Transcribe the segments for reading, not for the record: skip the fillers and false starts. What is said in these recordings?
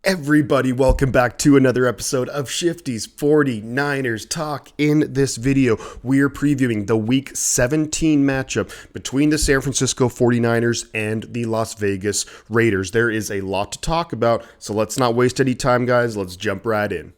Everybody, welcome back to another episode of Shifty's 49ers Talk. In this video, we are previewing the Week 17 matchup between the San Francisco 49ers and the Las Vegas Raiders. There is a lot to talk about, so let's not waste any time, guys. Let's jump right in.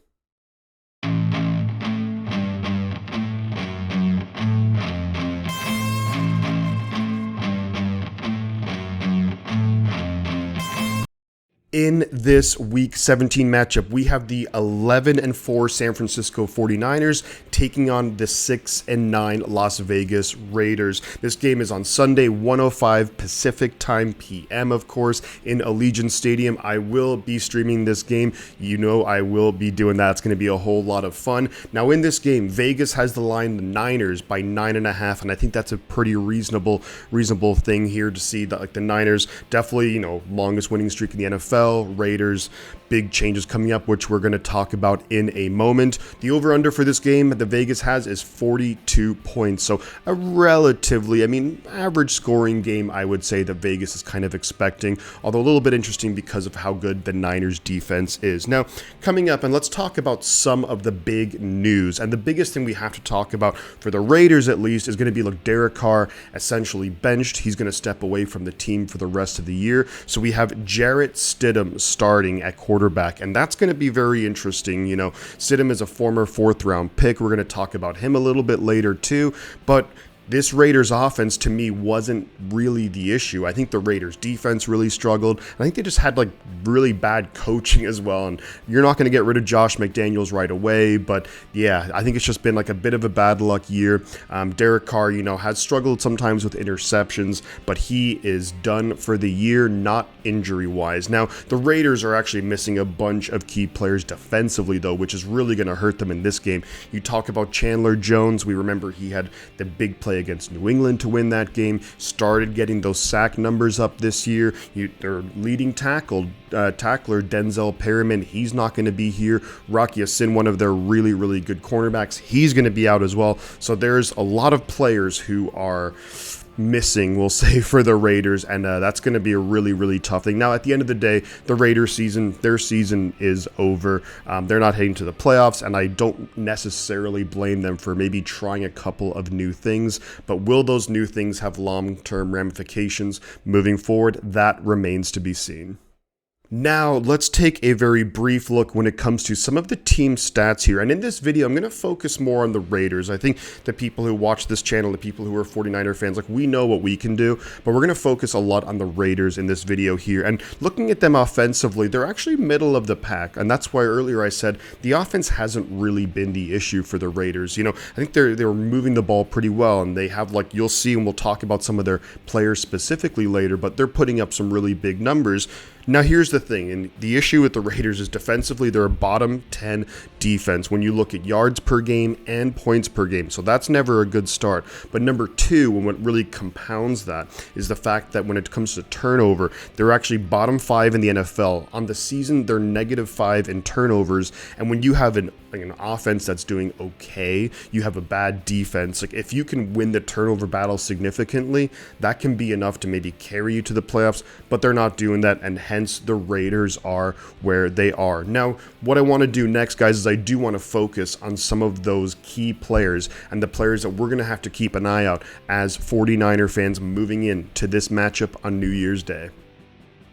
In this Week 17 matchup, we have the 11-4 San Francisco 49ers taking on the 6-9 Las Vegas Raiders. This game is on Sunday, 1:05 Pacific Time PM, of course, in Allegiant Stadium. I will be streaming this game. You know I will be doing that. It's going to be a whole lot of fun. Now, in this game, Vegas has the line, the Niners, by 9.5, and I think that's a pretty reasonable thing here to see that, like, the Niners definitely, longest winning streak in the NFL. Raiders, big changes coming up, which we're going to talk about in a moment. The over-under for this game that Vegas has is 42 points. So a relatively, average scoring game, I would say, that Vegas is kind of expecting, although a little bit interesting because of how good the Niners defense is. Now, coming up, and let's talk about some of the big news. And the biggest thing we have to talk about, for the Raiders at least, is going to be, look, Derek Carr essentially benched. He's going to step away from the team for the rest of the year. So we have Jarrett Stidham starting at quarterback, and that's going to be very interesting. Stidham is a former fourth-round pick. We're going to talk about him a little bit later too, but this Raiders offense, to me, wasn't really the issue. I think the Raiders defense really struggled. I think they just had really bad coaching as well. And you're not going to get rid of Josh McDaniels right away. But yeah, I think it's just been a bit of a bad luck year. Derek Carr, has struggled sometimes with interceptions, but he is done for the year, not injury-wise. Now, the Raiders are actually missing a bunch of key players defensively, though, which is really going to hurt them in this game. You talk about Chandler Jones. We remember he had the big play against New England to win that game, started getting those sack numbers up this year. Their leading tackler, Denzel Perryman, he's not going to be here. Rocky Ya-Sin, one of their really, really good cornerbacks, he's going to be out as well. So there's a lot of players who are missing, we'll say, for the Raiders, and that's going to be a really, really tough thing. Now, at the end of the day, the Raiders their season is over. They're not heading to the playoffs, and I don't necessarily blame them for maybe trying a couple of new things, but will those new things have long-term ramifications moving forward? That remains to be seen. Now, let's take a very brief look when it comes to some of the team stats here. And in this video, I'm going to focus more on the Raiders. I think the people who watch this channel, the people who are 49er fans, we know what we can do, but we're going to focus a lot on the Raiders in this video here. And looking at them offensively, they're actually middle of the pack. And that's why earlier I said the offense hasn't really been the issue for the Raiders. I think they're moving the ball pretty well, and they have, you'll see, and we'll talk about some of their players specifically later, but they're putting up some really big numbers. Now, here's the thing, and the issue with the Raiders is defensively, they're a bottom 10 defense when you look at yards per game and points per game, so that's never a good start. But number two, and what really compounds that, is the fact that when it comes to turnover, they're actually bottom 5 in the NFL. On the season, they're -5 in turnovers, and when you have an offense that's doing okay, you have a bad defense. If you can win the turnover battle significantly, that can be enough to maybe carry you to the playoffs, but they're not doing that, and hence the Raiders are where they are. Now, what I want to do next, guys, is I do want to focus on some of those key players and the players that we're going to have to keep an eye out as 49er fans moving into this matchup on New Year's Day.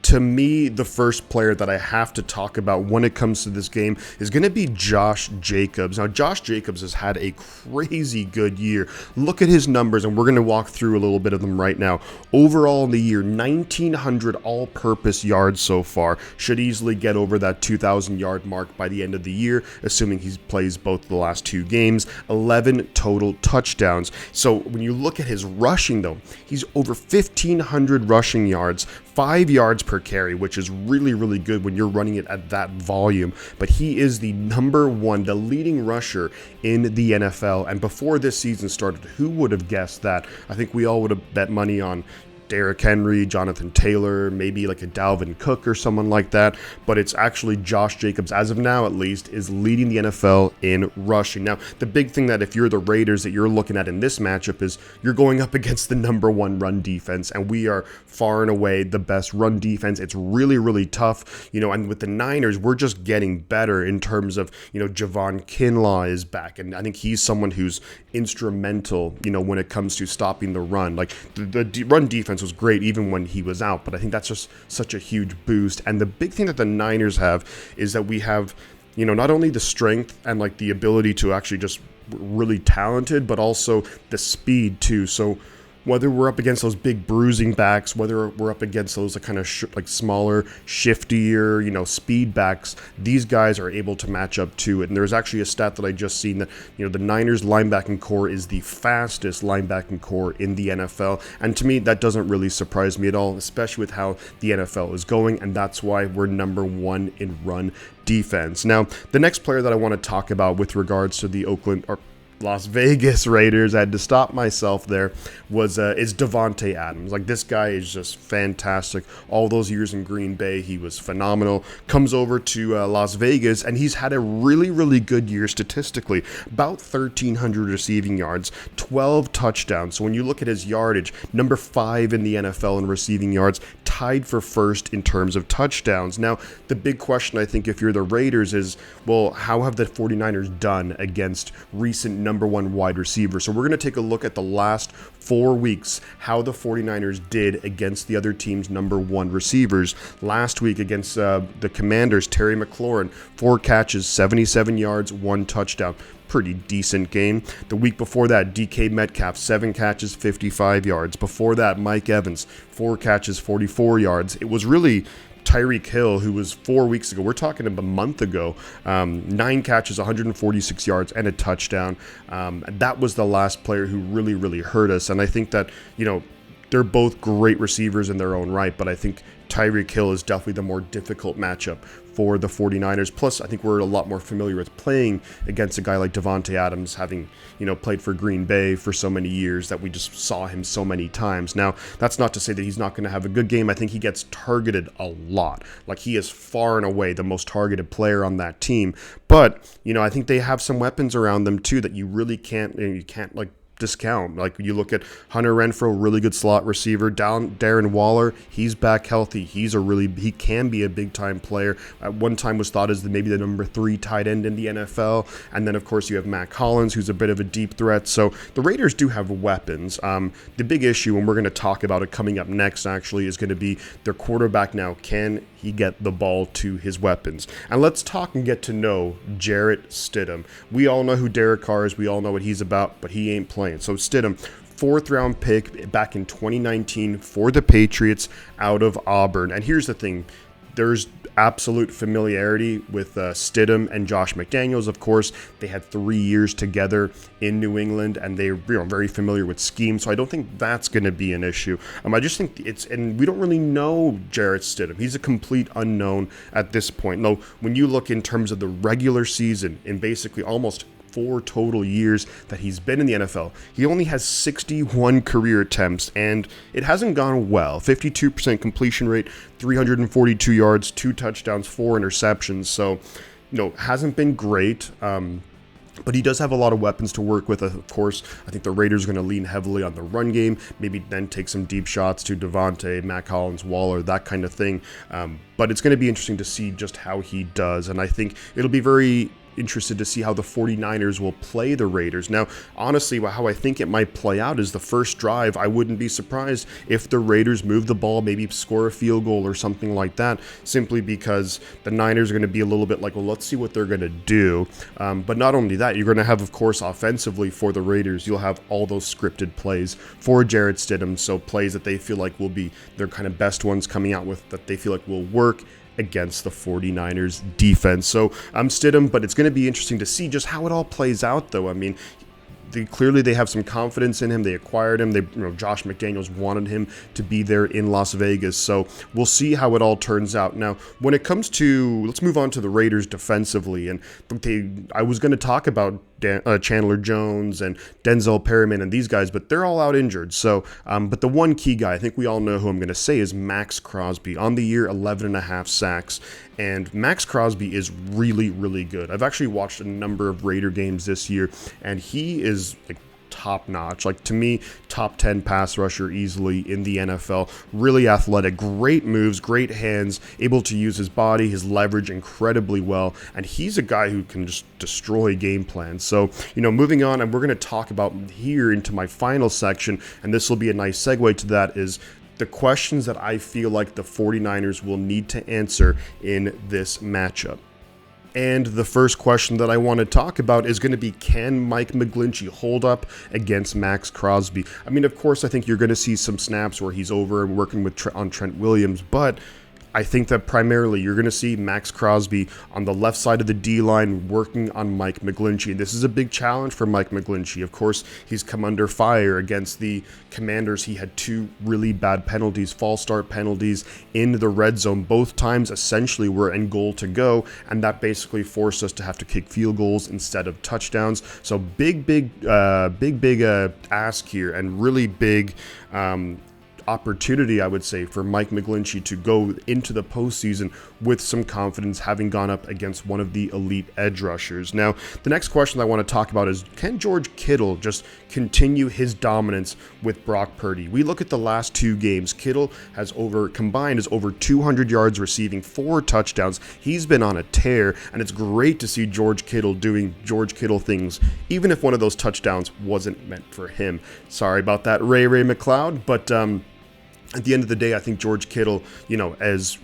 To me, the first player that I have to talk about when it comes to this game is going to be Josh Jacobs. Now, Josh Jacobs has had a crazy good year. Look at his numbers, and we're going to walk through a little bit of them right now. Overall in the year, 1,900 all-purpose yards so far. Should easily get over that 2,000-yard mark by the end of the year, assuming he plays both the last 2 games. 11 total touchdowns. So when you look at his rushing, though, he's over 1,500 rushing yards, 5 yards per carry, which is really, really good when you're running it at that volume. But he is the number one, the leading rusher in the NFL. And before this season started, who would have guessed that? I think we all would have bet money on Derrick Henry, Jonathan Taylor, maybe like a Dalvin Cook or someone like that, but it's actually Josh Jacobs, as of now at least, is leading the NFL in rushing. Now, the big thing that if you're the Raiders that you're looking at in this matchup is you're going up against the #1 run defense, and we are far and away the best run defense. It's really, really tough, and with the Niners, we're just getting better in terms of, Javon Kinlaw is back, and I think he's someone who's instrumental, when it comes to stopping the run. Like, the run defense was great even when he was out, but I think that's just such a huge boost. And the big thing that the Niners have is that we have, not only the strength and like the ability to actually just really talented, but also the speed too. So whether we're up against those big bruising backs, whether we're up against those kind of like smaller, shiftier, speed backs, these guys are able to match up to it. And there's actually a stat that I just seen that, the Niners linebacking core is the fastest linebacking core in the NFL. And to me, that doesn't really surprise me at all, especially with how the NFL is going. And that's why we're #1 in run defense. Now, the next player that I want to talk about with regards to the Las Vegas Raiders, I had to stop myself there, is Davante Adams. Like, this guy is just fantastic. All those years in Green Bay, he was phenomenal. Comes over to Las Vegas, and he's had a really, really good year statistically. About 1,300 receiving yards, 12 touchdowns. So when you look at his yardage, number 5 in the NFL in receiving yards, tied for first in terms of touchdowns. Now, the big question, I think, if you're the Raiders is, well, how have the 49ers done against recent #1 wide receivers? So we're going to take a look at the last 4 weeks, how the 49ers did against the other team's #1 receivers. Last week against the Commanders, Terry McLaurin, 4 catches, 77 yards, 1 touchdown. Pretty decent game. The week before that, DK Metcalf, 7 catches, 55 yards. Before that, Mike Evans, 4 catches, 44 yards. It was really Tyreek Hill, who was 4 weeks ago, we're talking about a month ago, 9 catches, 146 yards, and a touchdown. That was the last player who really, really hurt us. And I think that, they're both great receivers in their own right, but I think Tyreek Hill is definitely the more difficult matchup for the 49ers. Plus, I think we're a lot more familiar with playing against a guy like Davante Adams, having, played for Green Bay for so many years that we just saw him so many times. Now, that's not to say that he's not going to have a good game. I think he gets targeted a lot. Like, he is far and away the most targeted player on that team. But, I think they have some weapons around them too that you really can't discount. Like, you look at Hunter Renfrow, really good slot receiver. Darren Waller, he's back healthy. He can be a big time player. At one time was thought as maybe the number 3 tight end in the NFL. And then of course you have Matt Collins, who's a bit of a deep threat. So the Raiders do have weapons. The big issue, and we're going to talk about it coming up next actually, is going to be their quarterback now. Can he get the ball to his weapons? And let's talk and get to know Jarrett Stidham. We all know who Derek Carr is. We all know what he's about, but he ain't playing. So Stidham, 4th round pick back in 2019 for the Patriots out of Auburn. And here's the thing. There's absolute familiarity with Stidham and Josh McDaniels. Of course, they had 3 years together in New England, and they're very familiar with scheme. So I don't think that's going to be an issue. I just think and we don't really know Jarrett Stidham. He's a complete unknown at this point. No, when you look in terms of the regular season, in basically almost 4 total years that he's been in the NFL, he only has 61 career attempts, and it hasn't gone well. 52% completion rate, 342 yards, 2 touchdowns, 4 interceptions. So, hasn't been great. But he does have a lot of weapons to work with. Of course, I think the Raiders are going to lean heavily on the run game, maybe then take some deep shots to Davante, Matt Collins, Waller, that kind of thing. But it's going to be interesting to see just how he does. And I think it'll be very interested to see how the 49ers will play the Raiders. Now, honestly, how I think it might play out is the first drive, I wouldn't be surprised if the Raiders move the ball, maybe score a field goal or something like that, simply because the Niners are going to be a little bit like, well, let's see what they're going to do. But not only that, you're going to have, of course, offensively for the Raiders, you'll have all those scripted plays for Jarrett Stidham, so plays that they feel like will be their kind of best ones coming out with, that they feel like will work against the 49ers defense. So I'm Stidham, but it's going to be interesting to see just how it all plays out, though. I mean, clearly they have some confidence in him. They acquired him. Josh McDaniels wanted him to be there in Las Vegas. So we'll see how it all turns out. Now, when it comes to, let's move on to the Raiders defensively. And I was going to talk about Chandler Jones and Denzel Perryman and these guys, but they're all out injured. So, but the one key guy, I think we all know who I'm going to say, is Max Crosby. On the year, 11.5 sacks. And Max Crosby is really, really good. I've actually watched a number of Raider games this year, and he is like top notch. Like, to me, top 10 pass rusher easily in the NFL. Really athletic, great moves, great hands, able to use his body, his leverage incredibly well. And he's a guy who can just destroy game plans. So, moving on, and we're going to talk about here into my final section, and this will be a nice segue to that, is the questions that I feel like the 49ers will need to answer in this matchup. And the first question that I want to talk about is going to be, can Mike McGlinchey hold up against Max Crosby? I mean, of course, I think you're going to see some snaps where he's over and working with on Trent Williams, but I think that primarily you're going to see Max Crosby on the left side of the D-line working on Mike McGlinchey. This is a big challenge for Mike McGlinchey. Of course, he's come under fire against the Commanders. He had 2 really bad penalties, false start penalties in the red zone. Both times essentially were in goal to go, and that basically forced us to have to kick field goals instead of touchdowns. So big ask here, and really big opportunity, I would say, for Mike McGlinchey to go into the postseason with some confidence, having gone up against one of the elite edge rushers. Now, the next question I want to talk about is, can George Kittle just continue his dominance with Brock Purdy? We look at the last 2 games. Kittle has over 200 yards receiving, 4 touchdowns. He's been on a tear, and it's great to see George Kittle doing George Kittle things, even if one of those touchdowns wasn't meant for him. Sorry about that, Ray McLeod, but at the end of the day, I think George Kittle, has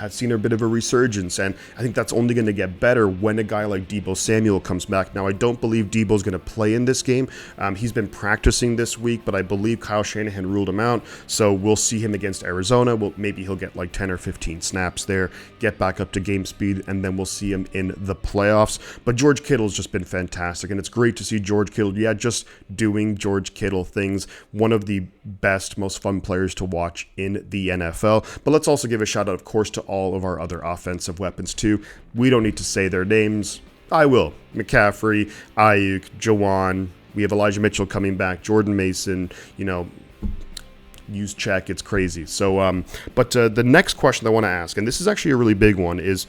seen a bit of a resurgence, and I think that's only going to get better when a guy like Deebo Samuel comes back. Now, I don't believe Deebo's going to play in this game. He's been practicing this week, but I believe Kyle Shanahan ruled him out, so we'll see him against Arizona. Maybe he'll get like 10 or 15 snaps there, get back up to game speed, and then we'll see him in the playoffs. But George Kittle's just been fantastic, and it's great to see George Kittle, just doing George Kittle things. One of the best, most fun players to watch in the NFL. But let's also give a shout out, of course, to all of our other offensive weapons too. We don't need to say their names. I will. McCaffrey, Ayuk, Jawan. We have Elijah Mitchell coming back, Jordan Mason, use check. It's crazy. So, but the next question I want to ask, and this is actually a really big one, is,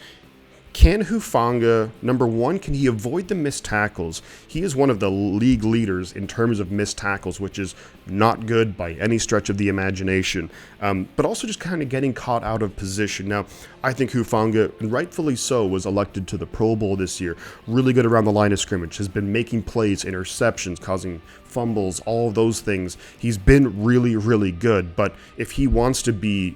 can Hufanga, number one, can he avoid the missed tackles? He is one of the league leaders in terms of missed tackles, which is not good by any stretch of the imagination, but also just kind of getting caught out of position. Now, I think Hufanga, and rightfully so, was elected to the Pro Bowl this year. Really good around the line of scrimmage, has been making plays, interceptions, causing fumbles, all of those things. He's been really, really good, but if he wants to be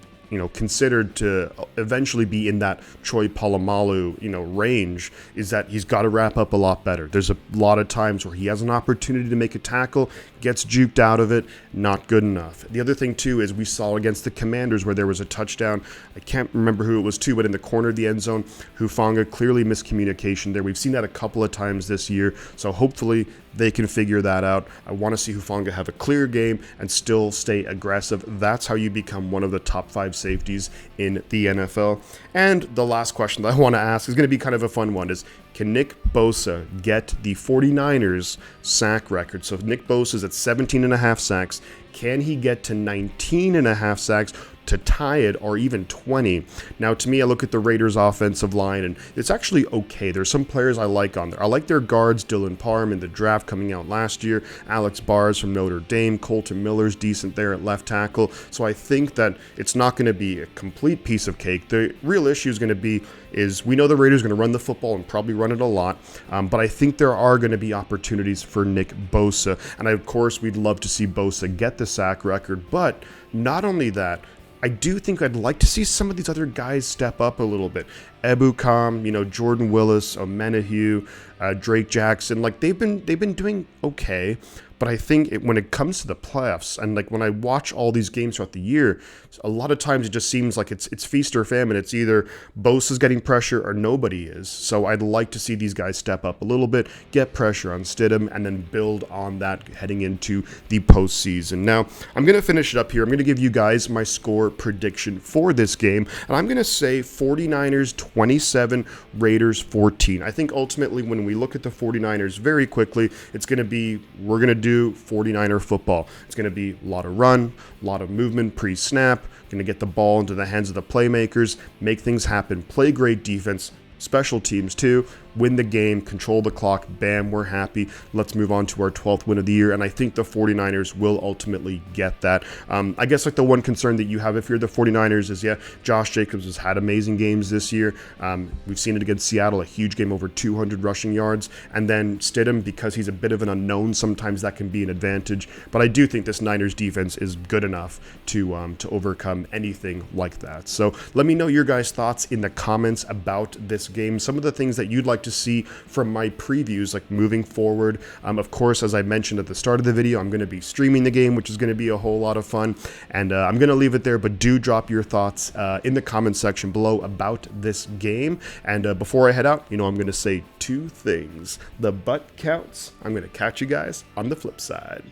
considered to eventually be in that Troy Polamalu, range, is that he's got to wrap up a lot better. There's a lot of times where he has an opportunity to make a tackle, gets juked out of it, not good enough. The other thing too is we saw against the Commanders where there was a touchdown. I can't remember who it was to, but in the corner of the end zone, Hufanga, clearly miscommunication there. We've seen that a couple of times this year, so hopefully they can figure that out. I want to see Hufanga have a clear game and still stay aggressive. That's how you become one of the top 5 safeties in the NFL. And the last question that I want to ask is going to be kind of a fun one, is, can Nick Bosa get the 49ers sack record? So if Nick Bosa is at 17.5 sacks, can he get to 19.5 sacks to tie it, or even 20? Now, to me, I look at the Raiders' offensive line, and it's actually okay. There's some players I like on there. I like their guards, Dylan Parham in the draft coming out last year, Alex Bars from Notre Dame, Colton Miller's decent there at left tackle. So I think that it's not going to be a complete piece of cake. The real issue is going to be is we know the Raiders are going to run the football and probably run it a lot, but I think there are going to be opportunities for Nick Bosa. And of course, we'd love to see Bosa get the sack record, but not only that, I do think I'd like to see some of these other guys step up a little bit. Ebukam, Jordan Willis, Omenihu, Drake Jackson, like they've been doing okay, But I think when it comes to the playoffs, and like when I watch all these games throughout the year, a lot of times it just seems like it's feast or famine. It's either Bosa's getting pressure or nobody is. So I'd like to see these guys step up a little bit, get pressure on Stidham, and then build on that heading into the postseason. Now, I'm going to finish it up here. I'm going to give you guys my score prediction for this game, and I'm going to say 49ers 27, Raiders 14. I think ultimately when we look at the 49ers very quickly, it's going to be, we're going to do 49er football. It's going to be a lot of run, a lot of movement pre-snap, going to get the ball into the hands of the playmakers, make things happen, play great defense, special teams too, win the game, control the clock, bam, we're happy. Let's move on to our 12th win of the year, and I think the 49ers will ultimately get that. I guess like the one concern that you have if you're the 49ers is, Josh Jacobs has had amazing games this year. We've seen it against Seattle, a huge game, over 200 rushing yards, and then Stidham, because he's a bit of an unknown, sometimes that can be an advantage, but I do think this Niners defense is good enough to overcome anything like that. So let me know your guys' thoughts in the comments about this game, some of the things that you'd like to see from my previews, like moving forward. Of course, as I mentioned at the start of the video, I'm going to be streaming the game, which is going to be a whole lot of fun, and I'm going to leave it there, but do drop your thoughts in the comment section below about this game. And before I head out, I'm going to say two things. The butt counts. I'm going to catch you guys on the flip side.